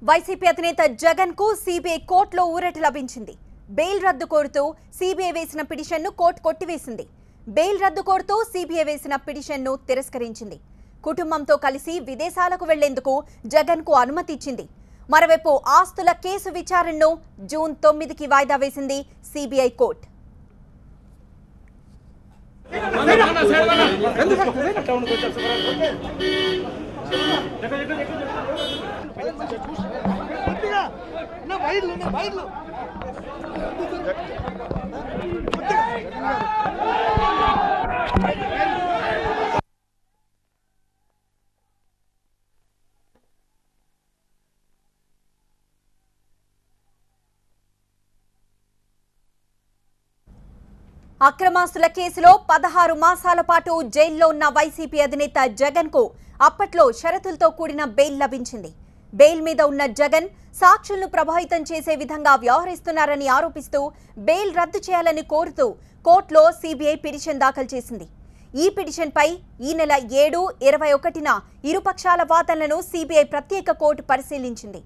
YCP అధినేత జగన్ కు CBI కోర్టులో ఊరట లభించింది. బెయిల్ రద్దు కోరుతూ సిబిఐ వేసిన పిటిషన్ను కోర్టు కొట్టివేసింది. బెయిల్ రద్దు కోరుతూ సిబిఐ వేసిన పిటిషన్ను తిరస్కరించింది. కుటుంబంతో కలిసి విదేశాలకు వెళ్లేందుకు జగన్ కు అనుమతి ఇచ్చింది. మరోవైపు ఆస్తుల కేసు విచారణను జూన్ 9కి వాయిదా వేసింది సిబిఐ కోర్టు. అక్రమాస్తుల కేసులో 16 మాసాల పాటు జైల్లో ఉన్న వైసీపీ అధినేత జగన్ కు అప్పట్లో షరతులతో కూడిన బెయిల్ లభించింది. బెయిల్ మీద ఉన్న జగన్ సాక్షులను ప్రభావితం చేసే విధంగా వ్యవహరిస్తున్నారని ఆరోపిస్తూ బెయిల్ రద్దు చేయాలని కోరుతూ కోర్టులో సిబిఐ పిటిషన్ దాఖలు చేసింది. ఈ పిటిషన్పై ఈ నెల 7, 21న ఇరుపక్షాల వాదనలను సిబిఐ ప్రత్యేక కోర్టు పరిశీలించింది.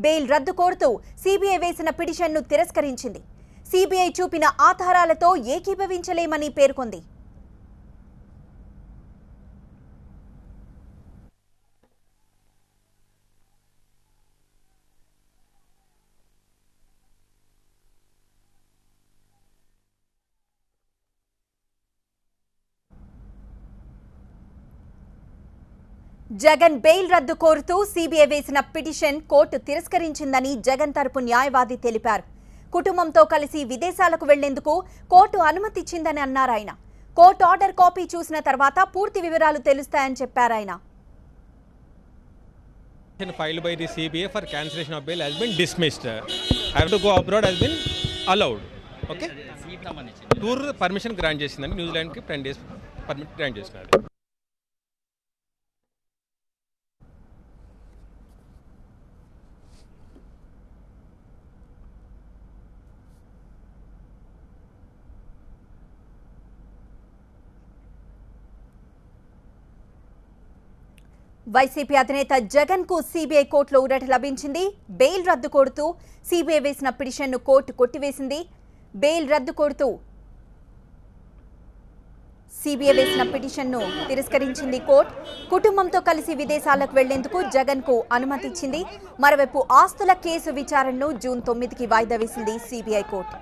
బెయిల్ రద్దు కోరుతూ సిబిఐ వేసిన పిటిషన్ను తిరస్కరించింది. సిబిఐ చూపిన ఆధారాలతో ఏకీభవించలేమని పేర్కొంది. జగన్ బెయిల్ రద్దు కోరుతూ సిబిఐ వేసిన పిటిషన్ కోర్టు తిరస్కరించిందని జగన్ తరపు న్యాయవాది తెలిపారు. కుటుంబంతో కలిసి విదేశాలకు వెళ్లేందుకు కోర్టు అనుమతి ఇచ్చిందని అన్నారు ఆయన. కోర్టు ఆర్డర్ కాపీ చూసిన తర్వాత పూర్తి వివరాలు తెలుస్తాయని చెప్పారు ఆయన. Filed by the CBI for cancellation of bail has been dismissed. I have to go abroad has been allowed. Okay? Tour permission grant చేసిందని న్యూజిలాండ్ కి 10 days పర్మిట్ గ్రాంట్ చేస్తున్నారు. వైసీపీ అధినేత జగన్ కు సిబిఐ కోర్టులో ఊరట లభించింది. బెయిల్ రద్దు కోరుతూ సిబిఐ వేసిన పిటిషన్ను కోర్టు కొట్టివేసింది. బెయిల్ రద్దు కోరుతూ సిబిఐ వేసిన పిటిషన్ను తిరస్కరించింది కోర్టు. కుటుంబంతో కలిసి విదేశాలకు వెళ్లేందుకు జగన్ కు అనుమతి ఇచ్చింది. మరోవైపు ఆస్తుల కేసు విచారణను జూన్ 9కి వాయిదా వేసింది సిబిఐ కోర్టు.